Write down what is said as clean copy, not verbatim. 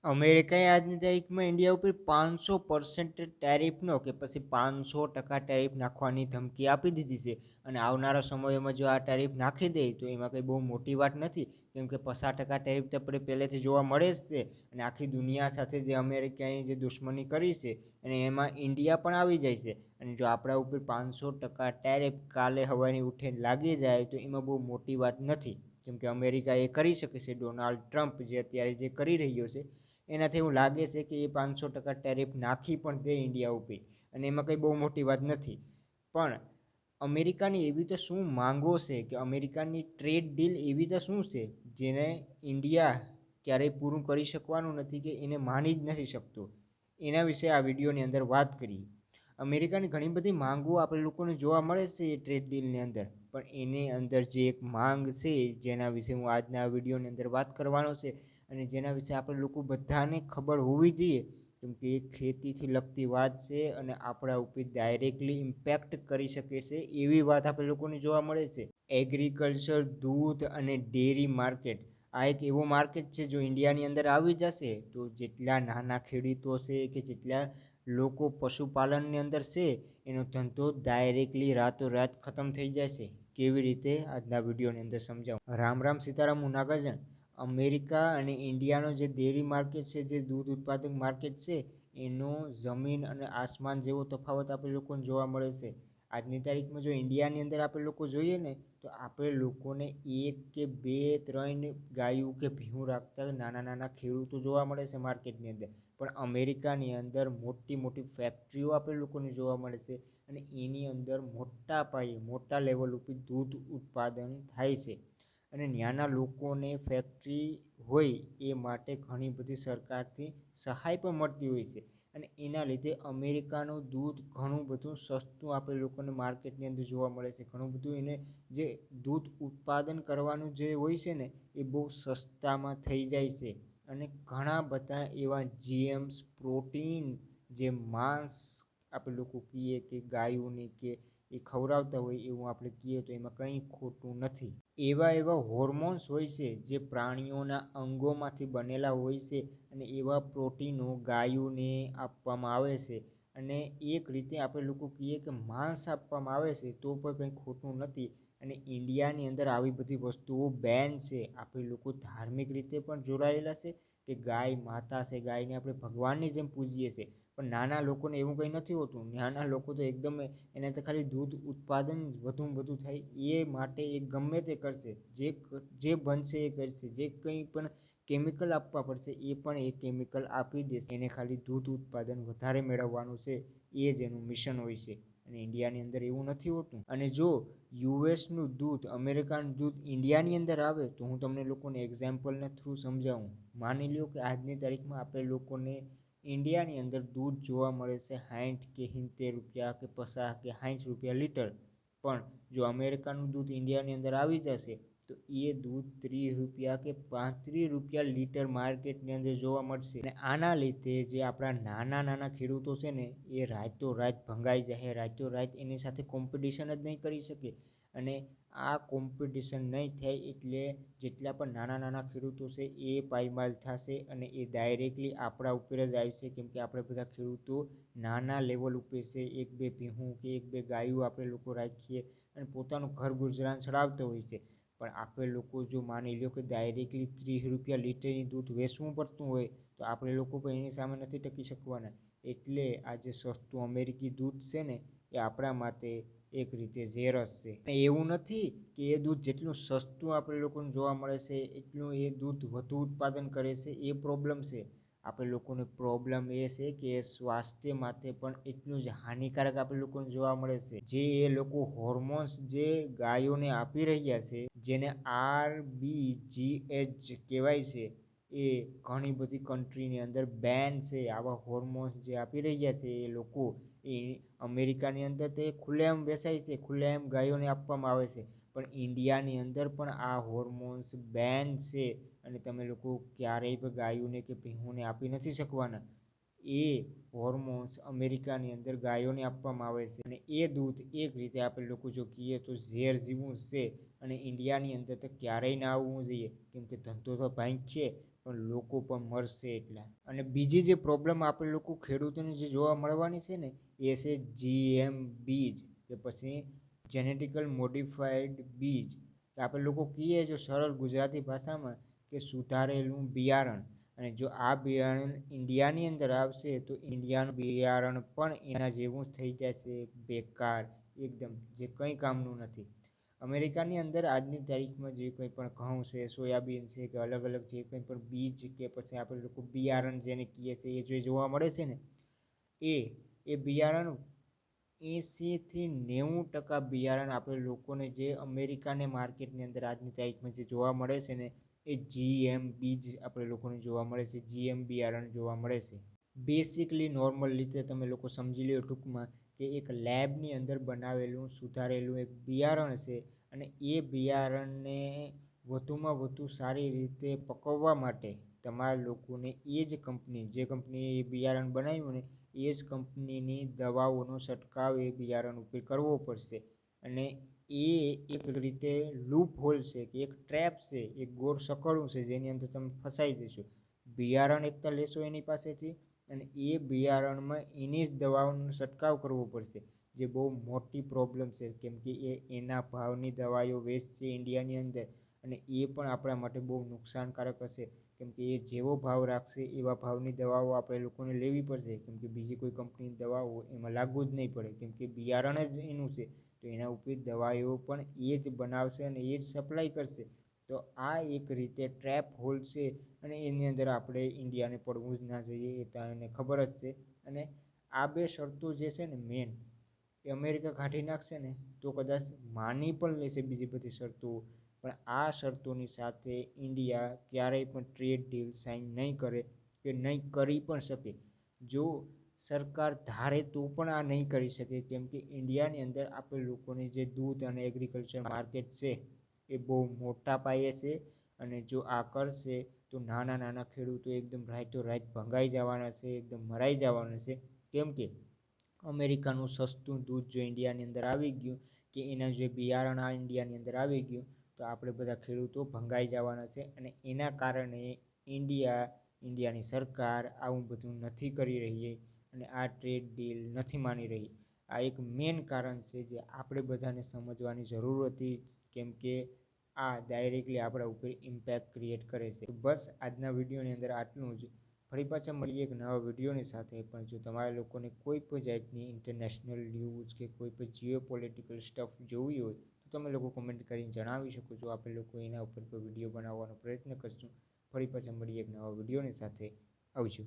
અમેરિકાએ આજની તારીખમાં ઇન્ડિયા ઉપર 500% ટેરિફનો કે પછી 500% ટેરિફ નાખવાની ધમકી આપી દીધી છે. અને આવનારા સમયોમાં જો આ ટેરિફ નાખી દે તો એમાં કંઈ બહુ મોટી વાત નથી, કેમ કે 50% ટેરિફ તો આપણે પહેલેથી જોવા મળે જ છે. અને આખી દુનિયા સાથે જે અમેરિકાએ જે દુશ્મની કરી છે અને એમાં ઇન્ડિયા પણ આવી જાય છે. અને જો આપણા ઉપર 500% ટેરિફ કાલે હવાની ઉઠીને લાગી જાય તો એમાં બહુ મોટી વાત નથી, કેમ કે અમેરિકા એ કરી શકે છે. ડોનાલ્ડ ટ્રમ્પ જે અત્યારે જે કરી રહ્યો છે એનાથી એવું લાગે છે કે એ 500% ટેરિફ નાખી પણ દે ઇન્ડિયા ઉપર, અને એમાં કંઈ બહુ મોટી વાત નથી. પણ અમેરિકાની એવી તો શું માંગો છે કે અમેરિકાની ટ્રેડ ડીલ એવી તો શું છે જેને ઇન્ડિયા ક્યારેય પૂરું કરી શકવાનું નથી કે એને માની જ નથી શકતું. એના વિશે આ વિડીયોની અંદર વાત કરીએ. અમેરિકાની ઘણી બધી માંગો આપણે લોકોને જોવા મળે છે એ ટ્રેડ ડીલની અંદર, પણ એની અંદર જે એક માંગ છે જેના વિશે હું આજના વિડીયોની અંદર વાત કરવાનો છે અને જેના વિશે આપણે લોકો બધાને ખબર હોવી જોઈએ, કેમ કે એ ખેતીથી લગતી વાત છે અને આપણા ઉપર ડાયરેક્ટલી ઇમ્પેક્ટ કરી શકે છે એવી વાત આપણે લોકોને જોવા મળે છે. એગ્રીકલ્ચર, દૂધ અને ડેરી માર્કેટ આ એક એવો માર્કેટ છે જો ઇન્ડિયાની અંદર આવી જશે તો જેટલા નાના ખેડૂતો છે કે જેટલા લોકો પશુપાલનની અંદર છે એનો ધંધો ડાયરેક્ટલી રાતોરાત ખતમ થઈ જશે. કેવી રીતે આજના વિડીયોની અંદર સમજાવું. રામ રામ સીતારામ, હું નાગાર્જુન. અમેરિકા અને ઇન્ડિયાનો જે ડેરી માર્કેટ છે, જે દૂધ ઉત્પાદક માર્કેટ છે, એનો જમીન અને આસમાન જેવો તફાવત આપણે લોકોને જોવા મળે છે. આજની તારીખમાં જો ઇન્ડિયાની અંદર આપણે લોકો જોઈએ ને તો આપણે લોકોને 1 કે 2 3 ગાયું કે ભેંસું રાખતા નાના નાના ખેડૂતો જોવા મળે છે માર્કેટની અંદર. પણ અમેરિકાની અંદર મોટી મોટી ફેક્ટરીઓ આપણે લોકોને જોવા મળે છે અને એની અંદર મોટા પાયે મોટા લેવલ ઉપર દૂધ ઉત્પાદન થાય છે. અને ત્યાંના લોકોને ફેક્ટરી હોય એ માટે ઘણી બધી સરકારથી સહાય પણ મળતી હોય છે. અને એના લીધે અમેરિકાનું દૂધ ઘણું બધું સસ્તું આપણે લોકોને માર્કેટની અંદર જોવા મળે છે. ઘણું બધું એને જે દૂધ ઉત્પાદન કરવાનું જે હોય છે ને એ બહુ સસ્તામાં થઈ જાય છે. અને ઘણા બધા એવા જીએમ્સ પ્રોટીન જે માંસ આપણે લોકો કહીએ કે ગાયોને કે એ ખવડાવતા હોય એવું આપણે કહીએ તો એમાં કંઈ ખોટું નથી. એવા હોર્મોન્સ હોય છે જે પ્રાણીઓના અંગોમાંથી બનેલા હોય છે અને એવા પ્રોટીનો ગાયોને આપવામાં આવે છે. અને એક રીતે આપણે લોકો કહીએ કે માંસ આપવામાં આવે છે તો પણ કંઈ ખોટું નથી. અને ઇન્ડિયાની અંદર આવી બધી વસ્તુઓ બેન છે. આપણે લોકો ધાર્મિક રીતે પણ જોડાયેલા છે કે ગાય માતા છે, ગાયને આપણે ભગવાનની જેમ પૂજીએ છીએ. પણ નાના લોકોને એવું કંઈ નથી હોતું. નાના લોકો તો એકદમ એને તો ખાલી દૂધ ઉત્પાદન વધુમાં વધુ થાય એ માટે એ ગમે તે કરશે, જે બનશે એ કરશે, જે કંઈ પણ કેમિકલ આપવા પડશે એ પણ એ કેમિકલ આપી દેશે. એને ખાલી દૂધ ઉત્પાદન વધારે મેળવવાનું છે, એ જ એનું મિશન હોય છે. અને ઇન્ડિયાની અંદર એવું નથી હોતું. અને જો યુએસનું દૂધ, અમેરિકાનું દૂધ ઇન્ડિયાની અંદર આવે તો હું તમને લોકોને એક્ઝામ્પલના થ્રુ સમજાવું. માની લો કે આજની તારીખમાં આપણે લોકોને ઇન્ડિયાની અંદર દૂધ જોવા મળે છે 60 કે 70 રૂપિયા કે 50 કે 60 રૂપિયા લીટર. પણ જો અમેરિકાનું દૂધ ઇન્ડિયાની અંદર આવી જશે તો એ દૂધ 30 રૂપિયા કે 35 રૂપિયા લીટર માર્કેટની અંદર જોવા મળશે. અને આના લીધે જે આપણા નાના નાના ખેડૂતો છે ને એ રાતોરાત ભંગાઈ જાય, રાતોરાત એની સાથે કોમ્પિટિશન જ નહીં કરી શકે. અને આ કોમ્પિટિશન નહીં થાય એટલે જેટલા પણ નાના નાના ખેડૂતો છે એ પાયમાલ થશે અને એ ડાયરેક્ટલી આપણા ઉપર જ આવશે, કેમ કે આપણે બધા ખેડૂતો નાના લેવલ ઉપર છે. 1-2 ભેંસું કે 1-2 ગાયું આપણે લોકો રાખીએ અને પોતાનું ઘર ગુજરાન ચડાવતા હોય છે. પણ આપણે લોકો જો માની લો કે ડાયરેક્ટલી 30 રૂપિયા લીટરની દૂધ વેચવું પડતું હોય તો આપણે લોકો પણ એની સામે નથી ટકી શકવાના. એટલે આ જે સસ્તું અમેરિકી દૂધ છે ને એ આપણા માટે એક રીતે ઝેરસ છે. એવું નથી કે એ દૂધ જેટલું સસ્તું આપણે લોકોને જોવા મળે છે એટલું એ દૂધ વધુ ઉત્પાદન કરે છે, એ પ્રોબ્લેમ છે. આપણે લોકોને પ્રોબ્લેમ એ છે કે એ સ્વાસ્થ્ય માટે પણ એટલું જ હાનિકારક આપણે લોકોને જોવા મળે છે. જે એ લોકો હોર્મોન્સ જે ગાયોને આપી રહ્યા છે, જેને RBGH કહેવાય છે, એ ઘણી બધી કન્ટ્રીની અંદર બેન છે. આવા હોર્મોન્સ જે આપી રહ્યા છે એ લોકો, એ અમેરિકાની અંદર તો એ ખુલ્લેઆમ વેચાય છે, ખુલ્લેઆમ ગાયોને આપવામાં આવે છે. પણ ઇન્ડિયાની અંદર પણ આ હોર્મોન્સ બેન છે અને તમે લોકો ક્યારેય પણ ગાયોને કે ભેંસોને આપી નથી શકવાના. એ હોર્મોન્સ અમેરિકાની અંદર ગાયોને આપવામાં આવે છે. અને એ દૂધ એક રીતે આપણે લોકો જો કહીએ તો ઝેર જેવું છે. અને ઇન્ડિયાની અંદર તો ક્યારેય ના આવવું જોઈએ, કેમ કે ધંધો તો ભાઈ છે. પણ લોકો પણ મરશે એટલા. અને બીજી જે પ્રોબ્લેમ આપણે લોકો ખેડૂતોને જે જોવા મળવાની છે ને એ છે GM બીજ કે પછી જેનેટિકલ મોડિફાઈડ બીજ, કે આપણે લોકો કહીએ જો સરળ ગુજરાતી ભાષામાં કે સુધારેલું બિયારણ. અને જો આ બિયારણ ઇન્ડિયાની અંદર આવશે તો ઇન્ડિયાનું બિયારણ પણ એના જેવું જ થઈ જશે, બેકાર એકદમ, જે કંઈ કામનું નથી. અમેરિકાની અંદર આજની તારીખમાં જે કંઈ પણ ઘઉં છે, સોયાબીન છે કે અલગ અલગ જે કંઈ પણ બીજ કે પછી આપણે લોકો બિયારણ જેને કહીએ છીએ એ જે જોવા મળે છે ને એ બિયારણ 80થી 90% બિયારણ આપણે લોકોને જે અમેરિકાને માર્કેટની અંદર આજની તારીખમાં જે જોવા મળે છે ને એ GM બીજ આપણે લોકોને જોવા મળે છે, GM બિયારણ જોવા મળે છે. બેસિકલી નોર્મલ રીતે તમે લોકો સમજી લો ટૂંકમાં કે એક લેબની અંદર બનાવેલું સુધારેલું એક બિયારણ છે. અને એ બિયારણને વધુમાં વધુ સારી રીતે પકવવા માટે તમારા લોકોને એ જ કંપની, જે કંપનીએ એ બિયારણ બનાવ્યું ને એ જ કંપનીની દવાઓનો છંટકાવ એ બિયારણ ઉપર કરવો પડશે. અને એ એક રીતે લૂપ હોલ છે કે એક ટ્રેપ છે, એક ગોળ સકળું છે જેની અંદર તમે ફસાઈ જશો. બિયારણ એકતા લેશો એની પાસેથી અને એ બિયારણમાં એની જ દવાઓનો છંટકાવ કરવો પડશે, જે બહુ મોટી પ્રોબ્લેમ છે. કેમ કે એના ભાવની દવાઓ વેચશે ઇન્ડિયાની અંદર અને એ પણ આપણા માટે બહુ નુકસાનકારક હશે. કેમ કે એ જેવો ભાવ રાખશે એવા ભાવની દવાઓ આપણે લોકોને લેવી પડશે. કેમ કે બીજી કોઈ કંપનીની દવાઓ એમાં લાગુ જ નહીં પડે, કેમ કે બિયારણ જ એનું છે. તો એના ઉપર દવાઓ પણ એ જ બનાવશે અને એ જ સપ્લાય કરશે. તો આ એક રીતે ટ્રેપ હોલ છે અને એની અંદર આપણે ઇન્ડિયાને પડવું જ ના જોઈએ, એ તમને ખબર જ છે. અને આ બે શરતો જે છે ને મેન, એ અમેરિકા કાઢી નાખશે ને તો કદાચ માની પણ લેશે બીજી બધી શરતો, પણ આ શરતોની સાથે ઇન્ડિયા ક્યારેય પણ ટ્રેડ ડીલ સાઇન નહીં કરે કે નહીં કરી પણ શકે. જો સરકાર ધારે તો પણ આ નહીં કરી શકે, કેમ કે ઇન્ડિયાની અંદર આપણે લોકોને જે દૂધ અને એગ્રીકલ્ચર માર્કેટ છે એ બહુ મોટા પાયે છે. અને જો આ કરશે તો નાના નાના ખેડૂતો એકદમ રાઈટો રાઈટ ભંગાઈ જવાના છે, એકદમ મરાઈ જવાના છે. કેમ કે અમેરિકાનું સસ્તું દૂધ જો ઇન્ડિયાની અંદર આવી ગયું કે એના જે બિયારણ આ ઇન્ડિયાની અંદર આવી ગયું તો આપણે બધા ખેડૂતો ભંગાઈ જવાના છે. અને એના કારણે ઇન્ડિયાની સરકાર આવું બધું નથી કરી રહી અને આ ટ્રેડ ડીલ નથી માની રહી. આ એક મેન કારણ છે જે આપણે બધાને સમજવાની જરૂર હતી, કેમ કે આ ડાયરેક્ટલી આપણા ઉપર ઇમ્પેક્ટ ક્રિએટ કરે છે. બસ આજના વિડીયોની અંદર આટલું જ. ફરી પાછા મળીએ એક નવા વિડીયોની સાથે. પણ જો તમારા લોકોને કોઈ પણ જાતની ઇન્ટરનેશનલ ન્યૂઝ કે કોઈ પણ જીઓ પોલિટિકલ સ્ટફ જોવી હોય તો તમે લોકો કમેન્ટ કરીને જણાવી શકો છો. આપણે લોકો એના ઉપર કોઈ વિડીયો બનાવવાનો પ્રયત્ન કરશું. ફરી પાછા મળીએ એક નવા વિડીયોની સાથે. આવજો.